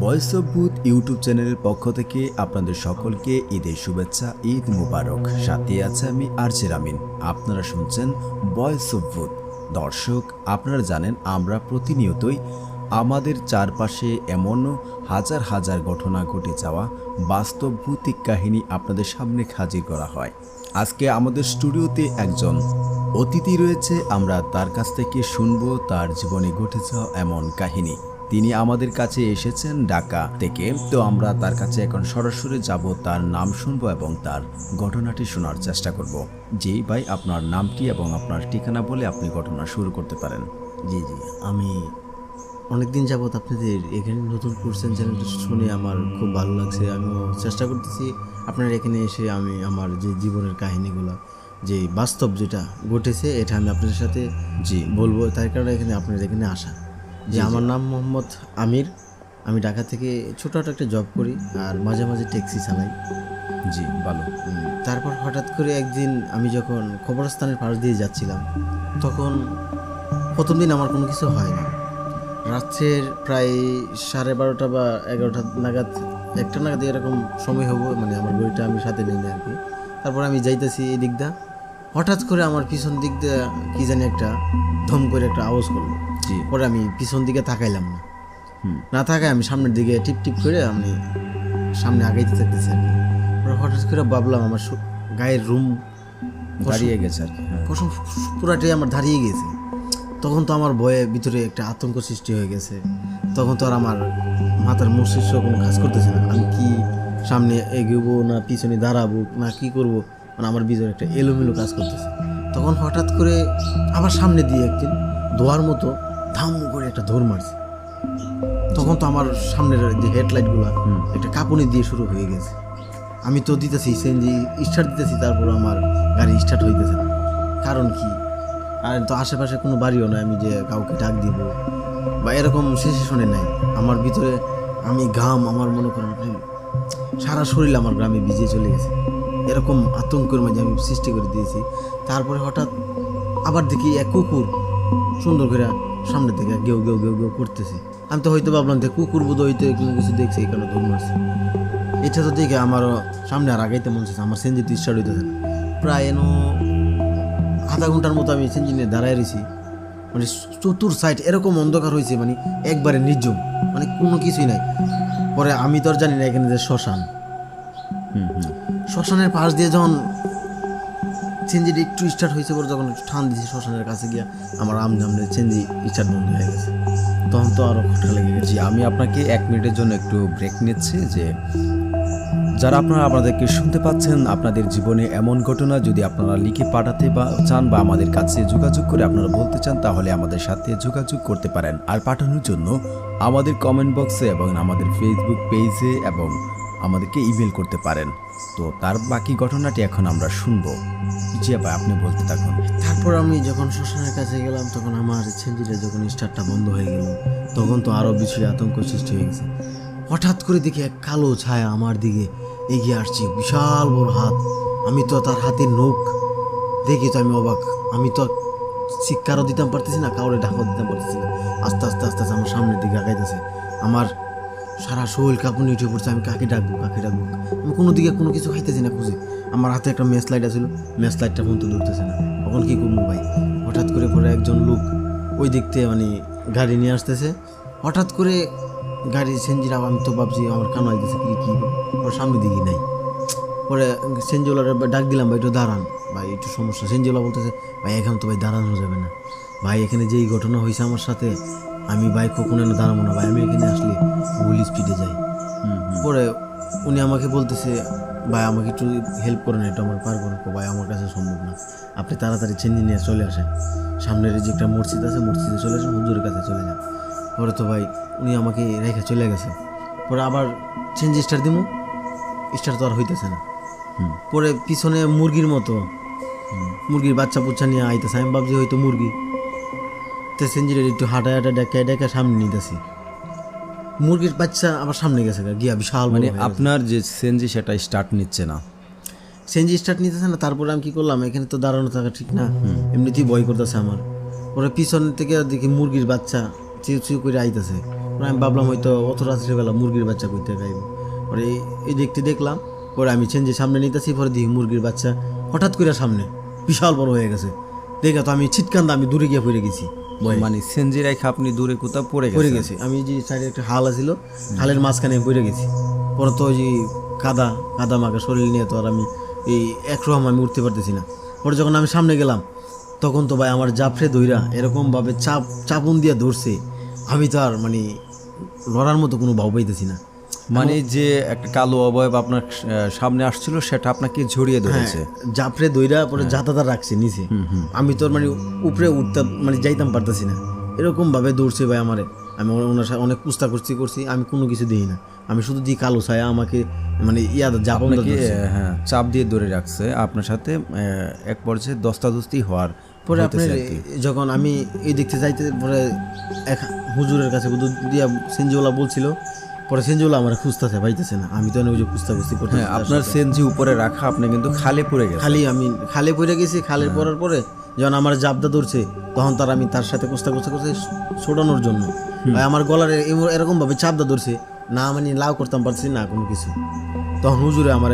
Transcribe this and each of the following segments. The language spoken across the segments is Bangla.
ভয়েস অফ ভূত ইউটিউব চ্যানেলের পক্ষ থেকে আপনাদের সকলকে ঈদের শুভেচ্ছা, ঈদ মুবারক। সাথে আছে আমি আরজে আমিন। আপনারা শুনছেন ভয়েস অফ ভূত। দর্শক, আপনারা জানেন আমরা প্রতিনিয়তই আমাদের চারপাশে এমন হাজার হাজার ঘটনা ঘটে যাওয়া বাস্তব ভৌতিক কাহিনী আপনাদের সামনে হাজির করা হয়। আজকে আমাদের স্টুডিওতে একজন অতিথি রয়েছে, আমরা তার কাছ থেকে শুনবো তার জীবনে ঘটে যাওয়া এমন কাহিনী। তিনি আমাদের কাছে এসেছেন ঢাকা থেকে, তো আমরা তার কাছে এখন সরাসরি যাব, তার নাম শুনবো এবং তার ঘটনাটি শোনার চেষ্টা করব। জি ভাই, আপনার নামটি এবং আপনার ঠিকানা বলে আপনি ঘটনা শুরু করতে পারেন। জি, আমি অনেকদিন যাবৎ আপনাদের এখানে নতুন করছেন চ্যানেলটা শুনে আমার খুব ভালো লাগছে। আমিও চেষ্টা করতেছি আপনার এখানে এসে আমি আমার যে জীবনের কাহিনীগুলো, যে বাস্তব যেটা ঘটেছে, এটা আমি আপনাদের সাথে বলবো। তার কারণে আপনার এখানে আসা। যে আমার নাম মোহাম্মদ আমির। আমি ঢাকা থেকে ছোটোখাটো একটা জব করি আর মাঝে মাঝে ট্যাক্সি চালাই। জি, ভালো। তারপর হঠাৎ করে একদিন আমি যখন কবরস্থানের পাশ দিয়ে যাচ্ছিলাম, তখন প্রথম দিন আমার কোনো কিছু হয় না। রাত্রের প্রায় 12:30 বা 11টা নাগাদ, 1টা নাগাদ এরকম সময় হবো, মানে আমার বইটা আমি সাথে নিই না আর কি। তারপর আমি যাইতেছি এই দিক দা, হঠাৎ করে আমার পিছন দিক দিয়ে কি জানি একটা ধম করে একটা আওয়াজ করলো। পরে আমি পিছন দিকে তাকাইলাম না তাকায় আমি সামনের দিকে টিপ টিপ করে আমি সামনে আগাইতে থাকতেছি আর কি। পরে হঠাৎ করে ভাবলাম আমার গায়ের রুম দাঁড়িয়ে গেছে আর কি, পশম পুরাটাই আমার দাঁড়িয়ে গেছে। তখন তো আমার ভয়ে ভিতরে একটা আতঙ্ক সৃষ্টি হয়ে গেছে। তখন তো আর আমার মাথার মস্তিষ্ক কোনো কাজ করতেছে না, আমি কি সামনে এগোবো না পিছনে দাঁড়াবো না কি করব, মানে আমার ভিতরে একটা এলোমেলো কাজ করতেছে। তখন হঠাৎ করে আবার সামনে দিয়ে একদিন ধোয়ার মতো ধাম করে একটা দৌড় মারছে। তখন তো আমার সামনের যে হেডলাইটগুলো একটা কাঁপুনি দিয়ে শুরু হয়ে গেছে। আমি তো দিতেছি সিএনজি স্টার্ট দিতেছি, তারপর আমার গাড়ি স্টার্ট হইতেছে না। কারণ কি, আর তো আশেপাশে কোনো বাড়িও নয় আমি যে কাউকে ডাক দিব বা এরকম সিচুয়েশনে নাই। আমার ভিতরে আমি ঘাম, আমার মনে করেন সারা শরীর আমার গ্রামে ভিজিয়ে চলে গেছে। এরকম আতঙ্কের মাঝে আমি সৃষ্টি করে দিয়েছি। তারপরে হঠাৎ আবার দেখি এক কুকুর সুন্দর করে সামনে থেকে গেউ গেউ গেউ গেউ করতেছে। আমি তো হয়তো ভাবলাম যে কুকুর বোধ হইতে কোনো কিছু দেখছে, এখানে দৌড় মারছে। এটা তো দেখে আমারও সামনে আর আগাইতে মন চাইছে। আমার সেঞ্জি তো স্টার্ট হইতেছে না। প্রায় আধা ঘন্টার মতো আমি সেঞ্জি নিয়ে দাঁড়ায় রয়েছি। মানে চতুর সাইড এরকম অন্ধকার হয়েছে, মানে একবারে নির্জম, মানে কোনো কিছুই নাই। পরে আমি তো আর জানি না এখানে যে শ্মশান, শ্মশানের পাশ দিয়ে যখন চেঞ্জিটা একটু স্টার্ট হয়েছে, পরে যখন একটু ঠান দিয়েছি শ্মশানের কাছে গিয়া আমার আমজামনে চেঞ্জি স্টার্ট বন্ধ হয়ে গেছে। তখন তো আরও খোঁটা লেগে গেছে। আমি আপনাকে 1 মিনিটের জন্য একটু ব্রেক নিচ্ছি। যে যারা আপনারা আমাদেরকে শুনতে পাচ্ছেন, আপনাদের জীবনে এমন ঘটনা যদি আপনারা লিখে পাঠাতে চান বা আমাদের কাছে যোগাযোগ করে আপনারা বলতে চান, তাহলে আমাদের সাথে যোগাযোগ করতে পারেন। আর পাঠানোর জন্য আমাদের কমেন্ট বক্সে এবং আমাদের ফেসবুক পেজে এবং আমাদেরকে ইমেল করতে পারেন। তো তার বাকি ঘটনাটি এখন আমরা শুনবো। জি ভাই, আপনি বলতে থাকুন। তারপর আমি যখন শ্মশানের কাছে গেলাম, তখন আমার চেঞ্জিটা যখন স্টার্টটা বন্ধ হয়ে গেল, তখন তো আরও বেশি আতঙ্ক সৃষ্টি হয়ে গেছে। হঠাৎ করে দেখি এক কালো ছায়া আমার দিকে এগিয়ে আসছে, বিশাল বড় হাত। আমি তো তার হাতের নখ দেখি তো আমি অবাক। আমি তো চিৎকারও দিতাম পারতেছি না, কাউরে ডাকও দিতাম পারতেছি না। আস্তে আস্তে আস্তে আস্তে আমার সামনের দিকে আগাইতেছে। আমার সারা শরীর কাঁপুনি উঠে পড়ছে। আমি কাকে ডাকবো কাকে ডাকবো, আমি কোনো দিকে কোনো কিছু খাইতেছি না খুঁজে। আমার হাতে একটা ম্যাচ লাইট আছিল, ম্যাচ লাইটটা পর্যন্ত ধরতেছে না। তখন কী করবো ভাই, হঠাৎ করে পরে একজন লোক ওই দিক থেকে মানে গাড়ি নিয়ে আসতেছে। হঠাৎ করে গাড়ি সেঞ্জির, আমি তো ভাবছি আমার কান আইতেছে কী ওর সামনে দিকে নাই। পরে সেঞ্জিওলার ডাক দিলাম, ভাই একটু দাঁড়ান ভাই, একটু সমস্যা। সেঞ্জিওলা বলতেছে, ভাই এখন তো ভাই দাঁড়ানো যাবে না ভাই, এখানে যেই ঘটনা হয়েছে আমার সাথে, আমি বাইক কখনো দাঁড়াবো না ভাই, আমি এখানে আসলে ফুল স্পিডে যাই। পরে উনি আমাকে বলতেছে, ভাই আমাকে একটু হেল্প করেন, একটু আমার পারবো না ভাই, আমার কাছে সম্ভব না, আপনি তাড়াতাড়ি চেঞ্জি নিয়ে চলে আসেন, সামনের যে একটা মসজিদ আছে মসজিদে চলে আসেন, হুজুরের কাছে চলে যান। পরে তো ভাই উনি আমাকে রেখে চলে গেছে। পরে আবার চেঞ্জ স্টার দিমু, স্টার তো আর হইতেছে না। পরে পিছনে মুরগির মতো মুরগির বাচ্চা পুচ্ছা নিয়ে আইতেছে। আমি ভাবছি হয়তো মুরগি, তো সেঞ্জির একটু হাঁটা হাঁটা ডেকে ডেকে সামনে নিতেছি। মুরগির বাচ্চা আবার সামনে গেছে গিয়া বিশাল, মানে আপনার যে সেনজি সেটা স্টার্ট নিচ্ছে না, সেঞ্জি স্টার্ট নিতেছে না। তারপরে আমি কি করলাম, এখানে তো দাঁড়ানো থাকা ঠিক না, এমনিতেই ভয় করতেছে আমার। পরে পিছন থেকে দেখি মুরগির বাচ্চা চিউ চিউ করে আইতেছে। পরে আমি ভাবলাম হয়তো অত রাত্রিবেলা মুরগির বাচ্চা করতে খাইব। পরে এই দেখতে দেখলাম, পরে আমি চেঞ্জের সামনে নিতেছি, পরে দেখি মুরগির বাচ্চা হঠাৎ করে সামনে বিশাল বড় হয়ে গেছে। দেখে তো আমি ছিটকান্দা আমি দূরে গিয়ে পড়ে গেছি। মানে সেনজি রেখে আপনি দূরে কোথাও পড়ে পড়ে গেছেন? গেছি আমি, যে সাইডে একটা হাল আছিল, হালের মাঝখানে পড়ে গেছি। পরে তো ওই যে কাদা মাখা শরীর নিয়ে তো আর আমি এই একরকম আমি উঠতে পারতেছি না। পরে যখন আমি সামনে গেলাম, তখন তো ভাই আমার জাফরে দইরা এরকমভাবে চাপুন দিয়ে ধরছে, আমি তো আর মানে লড়ার মতো কোনো ভাব পাইতেছি না। মানে যে একটা কালো অবয়ব আপনার সামনে আসছিল সেটা আপনাকে জড়িয়ে ধরেছে। জাফরে দইরা পরে জাতাতা রাখছে নিচে, আমি তো মানে উপরে উঠতে মানে যাইতাম পারতেছি না, এরকম ভাবে দৌড়ছে ভাই আমারে। আমি ওনার সাথে অনেক পুস্তা করছি, আমি কোনো কিছু দিই না, আমি শুধু দিই কালো ছায়া আমাকে মানে জাপান হ্যাঁ চাপ দিয়ে ধরে রাখছে আপনার সাথে, এক পর্যায়ে দস্তাদস্তি হওয়ার পরে আপনার যখন আমি এই দেখতে যাইতে, পরে এক হুজুরের কাছে দিয়া সেনজিওয়ালা বলছিল, পরে সেনজিওয়ালা আমার খুঁজতেছে পাইতেছে না, আমি তো ওই যে খুঁজতে করতে। আপনার সেনজি উপরে রাখা, আপনি কিন্তু খালে পড়ে গেছে। আমি খালে পড়ে গেছি। খালে পড়ার পরে যখন আমার জাবদা ধরছে, তখন আমি তার সাথে কুস্তা করছে ছোটানোর জন্য। আমার গলার এরকম ভাবে চাপদা ধরছে না, মানে লাভ করতাম পারছি না কোনো কিছু। তখন হুজুরে আমার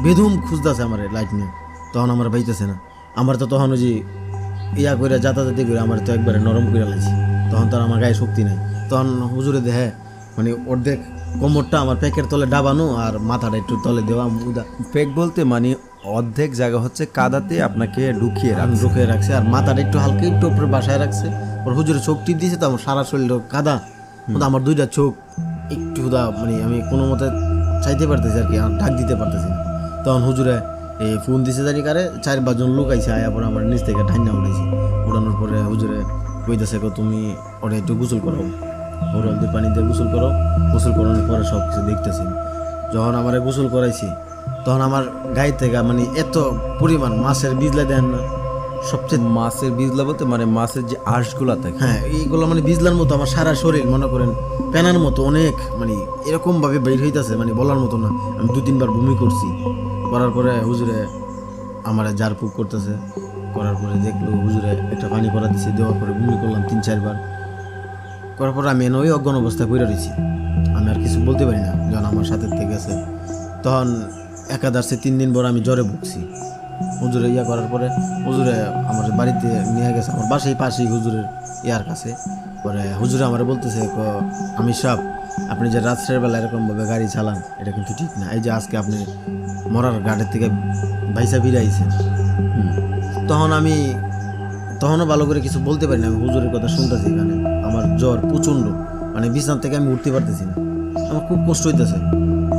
বেধুম খুঁজতেছে আমার লাইট নিয়ে, তখন আমার পাইতেছে না। আমার তো তখন ওই যে করে যাতায়াতি করে আমার তো একবারে নরম করে লাগছে, তখন তো আর আমার গায়ে শক্তি নেই। তখন হুজুরে দেখে মানে অর্ধেক কোমরটা আমার পেকের তলে ডাবানো আর মাথাটা একটু তলে দেওয়া। পেক বলতে মানে অর্ধেক জায়গা হচ্ছে কাদাতে আপনাকে ঢুকিয়ে রাখছে, আর মাথাটা একটু হালকা একটু উপরে বাসায় রাখছে। ওর হুজুরে চোখ টিপ দিয়েছে, তো আমার সারা শরীর কাদা, আমার দুইটা চোখ একটু মানে আমি কোনো মতে চাইতে পারতেছি আর কি, ডাক দিতে পারতেছি না। তখন হুজুরে এই ফোন দিছে জানি কারে, 4-5 জন লোক আইছে, আয়া পরে আমার নিচ থেকে ঠান্ডা উঠেছি। উড়ানোর পরে হুজুরে কইতেছে তুমি ওটা একটু গোসল করো, হলদি পানি দিয়ে গোসল করো। গোসল করানোর পরে সব কিছু দেখতেছি। যখন আমার গোসল করাইছি, তখন আমার গায়ে থেকে মানে এত পরিমাণ মাছের বিজলা দেন না, সবচেয়ে মাছের বিজলা বলতে মানে মাছের যে আঁশগুলা থাকে, হ্যাঁ এইগুলো মানে বিজলার মতো আমার সারা শরীর মনে করেন পেনার মতো অনেক মানে এরকম ভাবে বের হইতেছে, মানে বলার মতো না। আমি 2-3 বার বমি করছি। করার পরে হুজুরে আমার জারপুক করতেছে, করার পরে দেখলো হুজুরে একটা পানি পরা দিছে, দেওয়ার পরে বমি করলাম 3-4 বার। করার পরে আমি ওই অজ্ঞান অবস্থায় পড়ে রয়েছি, আমি আর কিছু বলতে পারি না। যখন আমার সাথে থেকে গেছে, তখন একাদার্সে 3 দিন পর আমি জ্বরে ভুগছি। হুজুরে করার পরে হুজুরে আমার বাড়িতে নিয়ে গেছে, আমার বাসায় পাশেই হুজুরের কাছে। পরে হুজুরে আমার বলতেছে, আমি সাহেব আপনি যে রাত্রের বেলা এরকমভাবে গাড়ি চালান, এটা কিন্তু ঠিক না। এই যে আজকে আপনি মরার গাড়ির থেকে ভাইসা ফিরে আইছেন। তখনও ভালো করে কিছু বলতে পারি না, আমি হুজুরের কথা শুনতেছি। এখানে আমার জ্বর প্রচণ্ড, মানে বিছানা থেকে আমি উঠতে পারতেছি না, আমার খুব কষ্ট হইতেছে।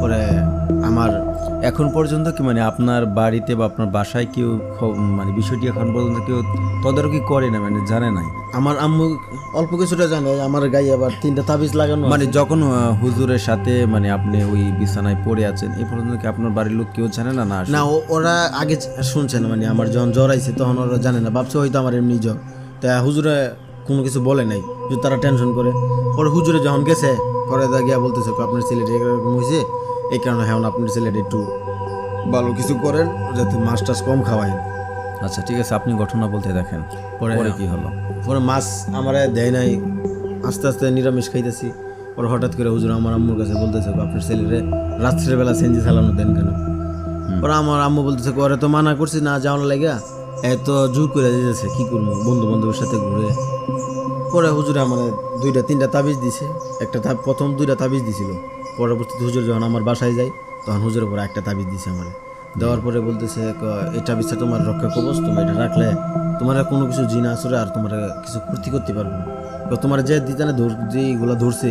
পরে আমার এখন পর্যন্ত কি মানে আপনার বাড়িতে বা আপনার বাসায় কেউ মানে বিষয়টি এখন পর্যন্ত কেউ তদারকি করে না, মানে জানে নাই? আমার আম্মু অল্প কিছুটা জানে, আমার গায়ে আবার 3টা তাবিজ লাগানো। মানে যখন হুজুরের সাথে মানে আপনি ওই বিছানায় পড়ে আছেন, এই পর্যন্ত কি আপনার বাড়ির লোক কেউ জানে না? না ওরা আগে শুনছে না, মানে আমার যখন জ্বর আইছে তখন ওরা জানে না, ভাবছে হয়তো আমার এমনি জ্বর। তা হুজুরে কোনো কিছু বলে নাই, যে তারা টেনশন করে। ওর হুজুরে যখন গেছে, পরে গিয়া বলতেছে আপনার ছেলেটা এরকম হয়েছে, এই কারণে হ্যাঁ আপনার ছেলেটা একটু ভালো কিছু করেন, যাতে মাছ টাছ কম খাওয়ায়। আচ্ছা ঠিক আছে, আপনি ঘটনা বলতে দেখেন। পরে কি হলো? পরে মাছ আমার দেয় নাই, আস্তে আস্তে নিরামিষ খাইতেছি। পরে হঠাৎ করে হুজুর আমার আম্মুর কাছে বলতেছে, আপনার ছেলেরে রাত্রের বেলা সেঞ্জি চালানো দেন কেন? পরে আমার আম্মু বলতেছে, ওরে তো মানা করছি না যাওয়ার লাগা, এত জোর করে দিতেছে, কি করবো বন্ধু বান্ধবের সাথে ঘুরে। পরে হুজুরে আমার 2-3টা তাবিজ দিছে। প্রথম 2টা তাবিজ দিছিল, পরবর্তীতে হুজুর যখন আমার বাসায় যায়, তখন হুজুরের পরে একটা তাবিজ দিছে আমার। দেওয়ার পরে বলতেছে, এই তাবিজটা তোমার রক্ষা কবচ, তুমি এটা রাখলে তোমার কোনো কিছু জিন আসরে আর তোমার কিছু ক্ষতি করতে পারবে না। তোমার যে দিতে না যেগুলো ধরছে,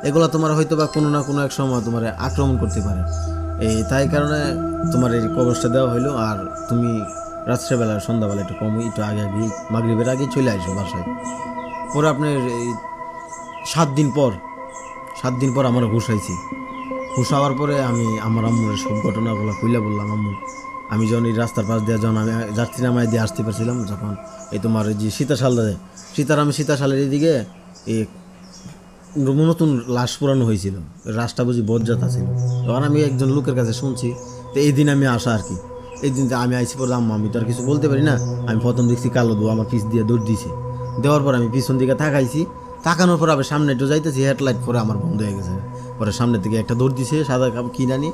এগুলো তোমার হয়তো বা কোনো না কোনো এক সময় তোমার আক্রমণ করতে পারে। তাই কারণে তোমার এই কবচটা দেওয়া হইলো। আর তুমি রাত্রেবেলা সন্ধ্যাবেলা একটু একটু আগে মাগরিবের আগে চলে আসো বাসায়। পরে আপনার এই 7 দিন পর আমার হুশ আইছি। হুশ হওয়ার পরে আমি আমার আম্মুর সব ঘটনাগুলো খুলে বললাম। আমি যখন এই রাস্তার পাশ দিয়ে যখন আমি যাত্রী নামায় দিয়ে আসতে পারছিলাম, যখন এই তোমার যে সীতাশাল দেয় সীতাশালের এদিকে এই নতুন লাশ পুরানো হয়েছিল, লাশটা বুঝি বজ্জাত ছিল। তখন আমি একজন লোকের কাছে শুনছি, তো এই দিন আমি আসা আর কি। এই দিন আমি আইসি পড়লাম, আমি তো আর কিছু বলতে পারি না। আমি প্রথম দেখছি কালো দু আমার পিছ দিয়ে দৌড় দিয়েছে। দেওয়ার পর আমি পিছন দিকে তাকাইছি, তাকানোর পর আবার সামনে একটু যাইতেছি, হেডলাইট পরে আমার বন্ধ হয়ে গেছে। পরে সামনে থেকে একটা দৌড় দিছে সাদা কাপ কিনানি,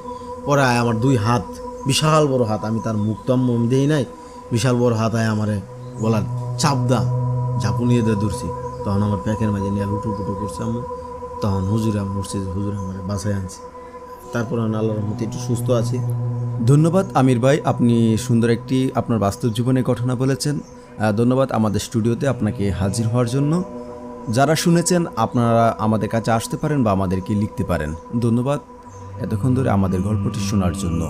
পরে আয় আমার 2 হাত, বিশাল বড় হাত, আমি তার মুখ তো আমি দেই নাই, বিশাল বড় হাত আয় আমারে গলার চাপদা ঝাঁপুনিয়ে দিয়ে দৌড়ছি। তখন আমার প্যাকের মাঝে নিয়ে লুটু পুটু করছে আমি। তখন হুজুরে আমি উঠছি, হুজুরে আমার বাসায় আনছি। তারপর আমি আল্লাহর মধ্যে একটু সুস্থ আছি। ধন্যবাদ আমির ভাই, আপনি সুন্দর একটি আপনার বাস্তব জীবনের ঘটনা বলেছেন। ধন্যবাদ আমাদের স্টুডিওতে আপনাকে হাজির হওয়ার জন্য। যারা শুনেছেন আপনারা আমাদের কাছে আসতে পারেন বা আমাদেরকে লিখতে পারেন। ধন্যবাদ এতক্ষণ ধরে আমাদের গল্পটি শোনার জন্য।